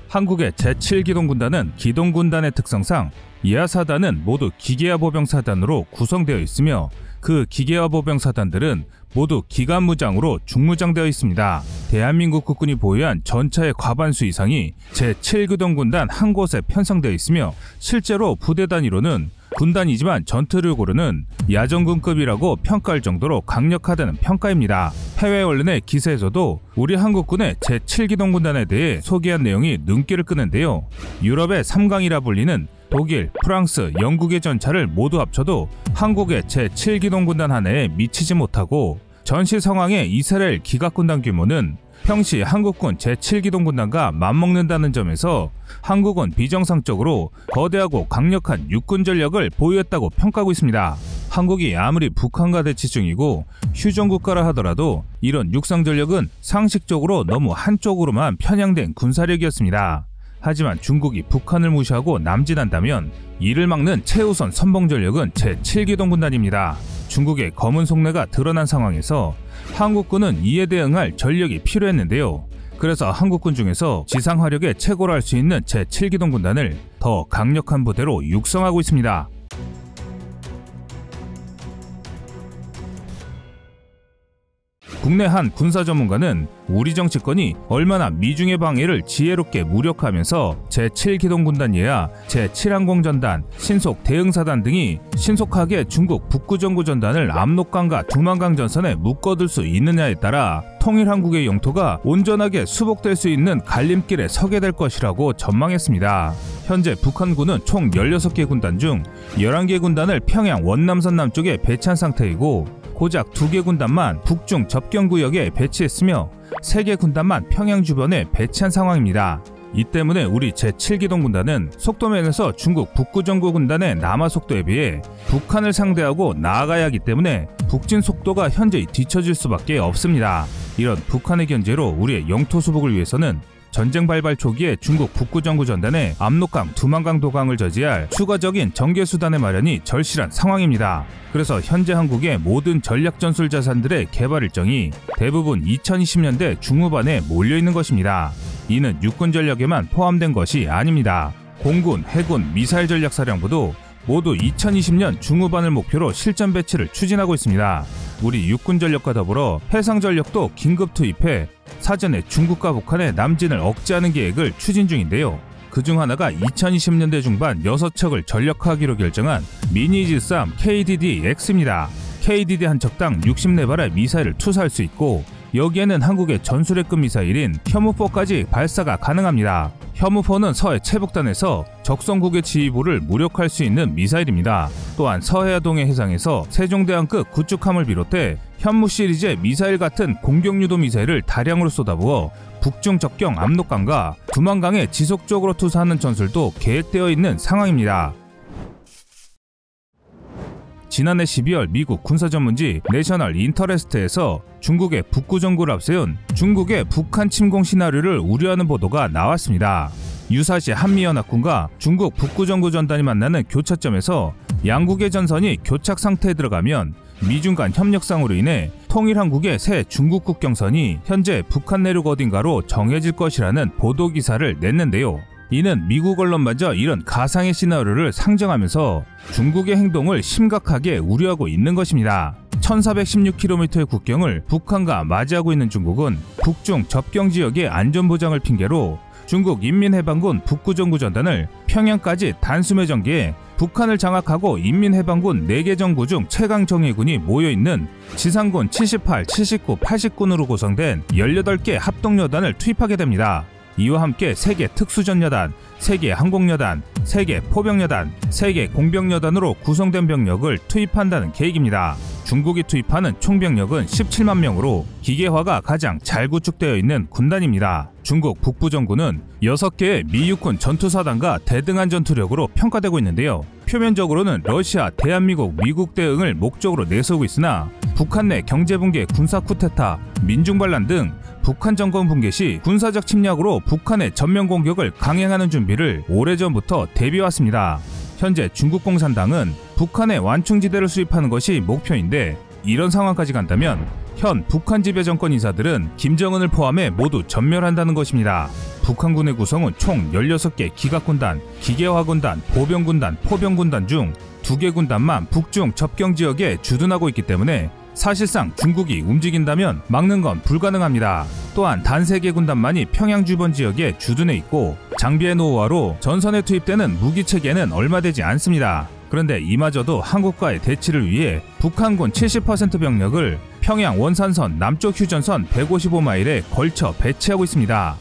한국의 제7기동군단은 기동군단의 특성상 이하사단은 모두 기계화보병사단으로 구성되어 있으며 그 기계화보병사단들은 모두 기관무장으로 중무장되어 있습니다. 대한민국 국군이 보유한 전차의 과반수 이상이 제7기동군단 한 곳에 편성되어 있으며 실제로 부대 단위로는 군단이지만 전투를 고르는 야전군급이라고 평가할 정도로 강력하다는 평가입니다. 해외 언론의 기사에서도 우리 한국군의 제7기동군단에 대해 소개한 내용이 눈길을 끄는데요. 유럽의 3강이라 불리는 독일, 프랑스, 영국의 전차를 모두 합쳐도 한국의 제7기동군단 하나에 미치지 못하고 전시 상황의 이스라엘 기갑군단 규모는 평시 한국군 제7기동군단과 맞먹는다는 점에서 한국은 비정상적으로 거대하고 강력한 육군 전력을 보유했다고 평가하고 있습니다. 한국이 아무리 북한과 대치 중이고 휴전국가라 하더라도 이런 육상 전력은 상식적으로 너무 한쪽으로만 편향된 군사력이었습니다. 하지만 중국이 북한을 무시하고 남진한다면 이를 막는 최우선 선봉전력은 제7기동군단입니다. 중국의 검은 속내가 드러난 상황에서 한국군은 이에 대응할 전력이 필요했는데요. 그래서 한국군 중에서 지상화력의 최고로 할 수 있는 제7기동군단을 더 강력한 부대로 육성하고 있습니다. 국내 한 군사 전문가는 우리 정치권이 얼마나 미중의 방해를 지혜롭게 무력화하면서 제7기동군단 예하 제7항공전단, 신속 대응사단 등이 신속하게 중국 북구정구전단을 압록강과 두만강 전선에 묶어둘 수 있느냐에 따라 통일한국의 영토가 온전하게 수복될 수 있는 갈림길에 서게 될 것이라고 전망했습니다. 현재 북한군은 총 16개 군단 중 11개 군단을 평양 원남선 남쪽에 배치한 상태이고 고작 2개 군단만 북중 접경구역에 배치했으며 3개 군단만 평양 주변에 배치한 상황입니다. 이 때문에 우리 제7기동군단은 속도면에서 중국 북구정구군단의 남하 속도에 비해 북한을 상대하고 나아가야 하기 때문에 북진 속도가 현저히 뒤처질 수밖에 없습니다. 이런 북한의 견제로 우리의 영토 수복을 위해서는 전쟁 발발 초기에 중국 북구정구전단의 압록강, 두만강 도강을 저지할 추가적인 전개수단의 마련이 절실한 상황입니다. 그래서 현재 한국의 모든 전략전술 자산들의 개발 일정이 대부분 2020년대 중후반에 몰려있는 것입니다. 이는 육군 전력에만 포함된 것이 아닙니다. 공군, 해군, 미사일전략사령부도 모두 2020년 중후반을 목표로 실전 배치를 추진하고 있습니다. 우리 육군 전력과 더불어 해상 전력도 긴급 투입해 사전에 중국과 북한의 남진을 억제하는 계획을 추진 중인데요. 그중 하나가 2020년대 중반 6척을 전력화하기로 결정한 미니지스함 KDD-X입니다. KDD 한 척당 64발의 미사일을 투사할 수 있고 여기에는 한국의 전술핵급 미사일인 현무4까지 발사가 가능합니다. 현무4는 서해 최북단에서 적성국의 지휘부를 무력화할 수 있는 미사일입니다. 또한 서해안동해 해상에서 세종대왕급 구축함을 비롯해 현무 시리즈의 미사일 같은 공격유도 미사일을 다량으로 쏟아부어 북중 접경 압록강과 두만강에 지속적으로 투사하는 전술도 계획되어 있는 상황입니다. 지난해 12월 미국 군사전문지 내셔널 인터레스트에서 중국의 북구정구를 앞세운 중국의 북한 침공 시나리오를 우려하는 보도가 나왔습니다. 유사시 한미연합군과 중국 북구정구 전단이 만나는 교차점에서 양국의 전선이 교착 상태에 들어가면 미중 간 협력상으로 인해 통일한국의 새 중국 국경선이 현재 북한 내륙 어딘가로 정해질 것이라는 보도기사를 냈는데요. 이는 미국 언론마저 이런 가상의 시나리오를 상정하면서 중국의 행동을 심각하게 우려하고 있는 것입니다. 1416km의 국경을 북한과 맞이하고 있는 중국은 북중 접경 지역의 안전보장을 핑계로 중국 인민해방군 북구정구전단을 평양까지 단숨에 전개해 북한을 장악하고 인민해방군 4개 정구 중 최강 정예군이 모여있는 지상군 78, 79, 80군으로 구성된 18개 합동여단을 투입하게 됩니다. 이와 함께 3개 특수전여단, 3개 항공여단, 3개 포병여단, 3개 공병여단으로 구성된 병력을 투입한다는 계획입니다. 중국이 투입하는 총병력은 17만 명으로 기계화가 가장 잘 구축되어 있는 군단입니다. 중국 북부정구는 6개의 미육군 전투사단과 대등한 전투력으로 평가되고 있는데요. 표면적으로는 러시아, 대한민국, 미국 대응을 목적으로 내세우고 있으나 북한 내 경제붕괴, 군사 쿠데타, 민중반란 등 북한 정권 붕괴 시 군사적 침략으로 북한의 전면 공격을 강행하는 준비를 오래전부터 대비해왔습니다. 현재 중국 공산당은 북한의 완충지대를 수립하는 것이 목표인데 이런 상황까지 간다면 현 북한 지배 정권 인사들은 김정은을 포함해 모두 전멸한다는 것입니다. 북한군의 구성은 총 16개 기갑군단, 기계화군단, 보병군단, 포병군단 중 2개 군단만 북중 접경 지역에 주둔하고 있기 때문에 사실상 중국이 움직인다면 막는 건 불가능합니다. 또한 단 3개 군단만이 평양 주변 지역에 주둔해 있고 장비의 노후화로 전선에 투입되는 무기체계는 얼마 되지 않습니다. 그런데 이마저도 한국과의 대치를 위해 북한군 70% 병력을 평양 원산선 남쪽 휴전선 155마일에 걸쳐 배치하고 있습니다.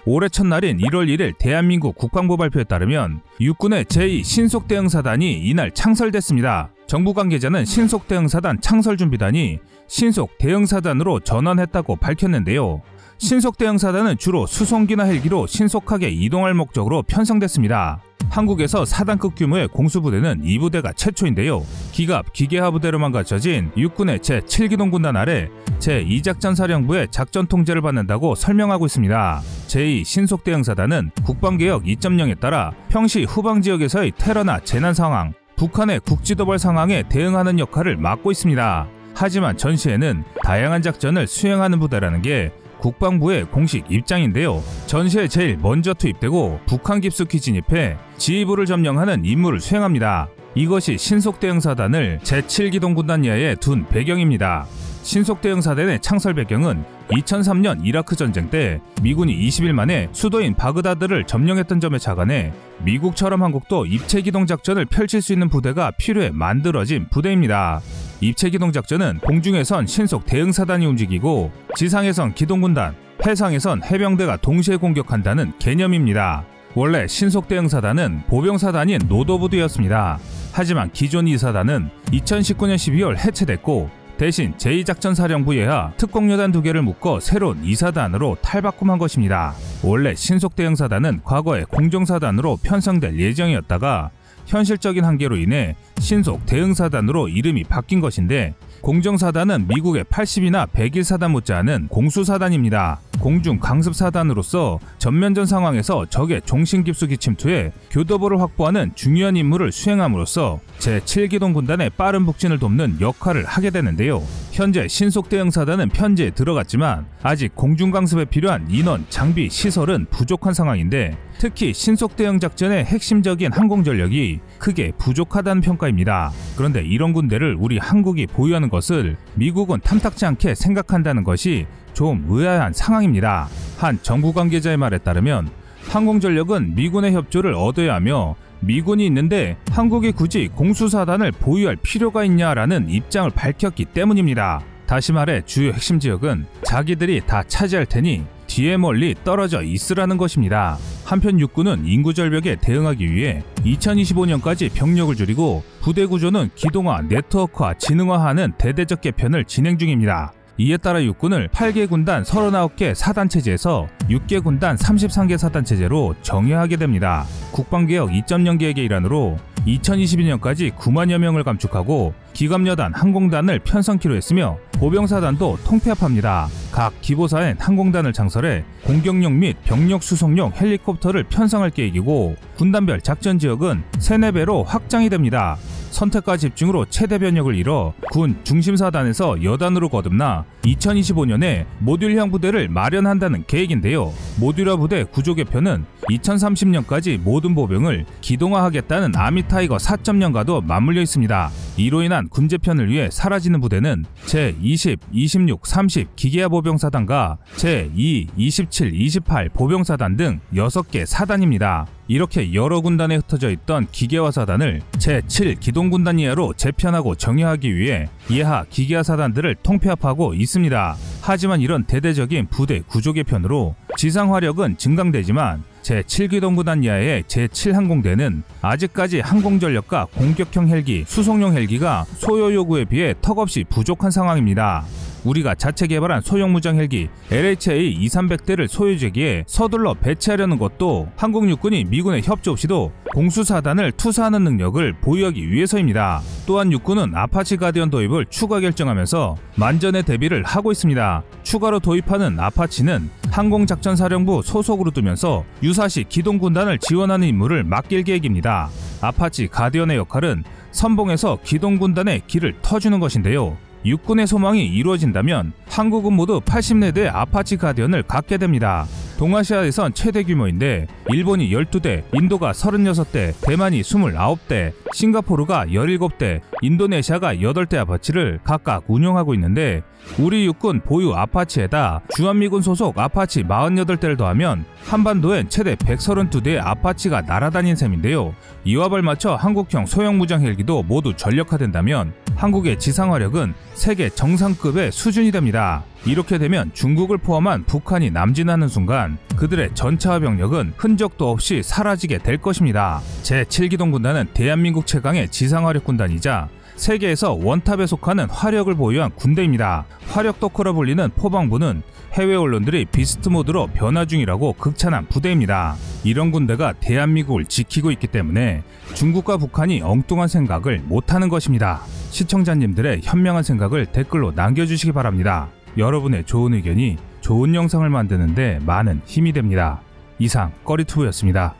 올해 첫날인 1월 1일 대한민국 국방부 발표에 따르면 육군의 제2 신속대응사단이 이날 창설됐습니다. 정부 관계자는 신속대응사단 창설준비단이 신속대응사단으로 전환했다고 밝혔는데요. 신속대응사단은 주로 수송기나 헬기로 신속하게 이동할 목적으로 편성됐습니다. 한국에서 4단급 규모의 공수부대는 이 부대가 최초인데요. 기갑, 기계화 부대로만 갖춰진 육군의 제7기동군단 아래 제2작전사령부의 작전 통제를 받는다고 설명하고 있습니다. 제2 신속대응사단은 국방개혁 2.0에 따라 평시 후방지역에서의 테러나 재난 상황, 북한의 국지도발 상황에 대응하는 역할을 맡고 있습니다. 하지만 전시에는 다양한 작전을 수행하는 부대라는 게 국방부의 공식 입장인데요. 전시에 제일 먼저 투입되고 북한 깊숙이 진입해 지휘부를 점령하는 임무를 수행합니다. 이것이 신속대응사단을 제7기동군단 이하에 둔 배경입니다. 신속대응사단의 창설 배경은 2003년 이라크 전쟁 때 미군이 20일 만에 수도인 바그다드를 점령했던 점에 착안해 미국처럼 한국도 입체기동작전을 펼칠 수 있는 부대가 필요해 만들어진 부대입니다. 입체기동작전은 공중에선 신속대응사단이 움직이고 지상에선 기동군단, 해상에선 해병대가 동시에 공격한다는 개념입니다. 원래 신속대응사단은 보병사단인 노도부대였습니다. 하지만 기존 이 사단은 2019년 12월 해체됐고 대신 제2작전사령부 예하 특공여단 2개를 묶어 새로운 2사단으로 탈바꿈한 것입니다. 원래 신속대응사단은 과거에 공정사단으로 편성될 예정이었다가 현실적인 한계로 인해 신속대응사단으로 이름이 바뀐 것인데 공정사단은 미국의 80이나 101사단 못지않은 공수사단입니다. 공중 강습사단으로서 전면전 상황에서 적의 종신 깊숙이 침투해 교도보를 확보하는 중요한 임무를 수행함으로써 제7기동군단의 빠른 북진을 돕는 역할을 하게 되는데요. 현재 신속대응사단은 편제에 들어갔지만 아직 공중강습에 필요한 인원, 장비, 시설은 부족한 상황인데 특히 신속대응작전의 핵심적인 항공전력이 크게 부족하다는 평가입니다. 그런데 이런 군대를 우리 한국이 보유하는 것을 미국은 탐탁지 않게 생각한다는 것이 좀 의아한 상황입니다. 한 정부 관계자의 말에 따르면 항공전력은 미군의 협조를 얻어야 하며 미군이 있는데 한국이 굳이 공수사단을 보유할 필요가 있냐라는 입장을 밝혔기 때문입니다. 다시 말해 주요 핵심 지역은 자기들이 다 차지할 테니 뒤에 멀리 떨어져 있으라는 것입니다. 한편 육군은 인구 절벽에 대응하기 위해 2025년까지 병력을 줄이고 부대 구조는 기동화, 네트워크화, 지능화하는 대대적 개편을 진행 중입니다. 이에 따라 육군을 8개 군단 39개 사단 체제에서 6개 군단 33개 사단 체제로 정예하게 됩니다. 국방개혁 2.0 계획의 일환으로 2022년까지 9만여 명을 감축하고 기갑여단, 항공단을 편성키로 했으며 보병사단도 통폐합합니다. 각 기보사엔 항공단을 창설해 공격용 및 병력 수송용 헬리콥터를 편성할 계획이고 군단별 작전지역은 3-4배로 확장이 됩니다. 선택과 집중으로 최대 변력을 이뤄 군 중심사단에서 여단으로 거듭나 2025년에 모듈형 부대를 마련한다는 계획인데요. 모듈화 부대 구조 개편은 2030년까지 모든 보병을 기동화하겠다는 아미타이거 4.0과도 맞물려 있습니다. 이로 인한 군재편을 위해 사라지는 부대는 제20, 26, 30 기계화 보병사단과 제2, 27, 28 보병사단 등 6개 사단입니다. 이렇게 여러 군단에 흩어져 있던 기계화 사단을 제7 기동군단 이하로 재편하고 정예하기 위해 예하 기계화 사단들을 통폐합하고 있습니다. 하지만 이런 대대적인 부대 구조 개편으로 지상 화력은 증강되지만 제7기동군단 이하의 제7항공대는 아직까지 항공전력과 공격형 헬기, 수송용 헬기가 소요 요구에 비해 턱없이 부족한 상황입니다. 우리가 자체 개발한 소형 무장 헬기 LHA-2300대를 소유주기에 서둘러 배치하려는 것도 한국 육군이 미군의 협조 없이도 공수사단을 투사하는 능력을 보유하기 위해서입니다. 또한 육군은 아파치 가디언 도입을 추가 결정하면서 만전의 대비를 하고 있습니다. 추가로 도입하는 아파치는 항공작전사령부 소속으로 두면서 유사시 기동군단을 지원하는 임무를 맡길 계획입니다. 아파치 가디언의 역할은 선봉에서 기동군단의 길을 터주는 것인데요. 육군의 소망이 이루어진다면 한국은 모두 80대 아파치 가디언을 갖게 됩니다. 동아시아에선 최대 규모인데 일본이 12대, 인도가 36대, 대만이 29대, 싱가포르가 17대, 인도네시아가 8대 아파치를 각각 운용하고 있는데 우리 육군 보유 아파치에다 주한미군 소속 아파치 48대를 더하면 한반도엔 최대 132대의 아파치가 날아다닌 셈인데요. 이와 발맞춰 한국형 소형 무장 헬기도 모두 전력화된다면 한국의 지상화력은 세계 정상급의 수준이 됩니다. 이렇게 되면 중국을 포함한 북한이 남진하는 순간 그들의 전차와 병력은 흔적도 없이 사라지게 될 것입니다. 제7기동군단은 대한민국 최강의 지상화력 군단이자 세계에서 원탑에 속하는 화력을 보유한 군대입니다. 화력 덕후라 불리는 포방부는 해외 언론들이 비스트 모드로 변화 중이라고 극찬한 부대입니다. 이런 군대가 대한민국을 지키고 있기 때문에 중국과 북한이 엉뚱한 생각을 못하는 것입니다. 시청자님들의 현명한 생각을 댓글로 남겨주시기 바랍니다. 여러분의 좋은 의견이 좋은 영상을 만드는데 많은 힘이 됩니다. 이상 꺼리투브였습니다.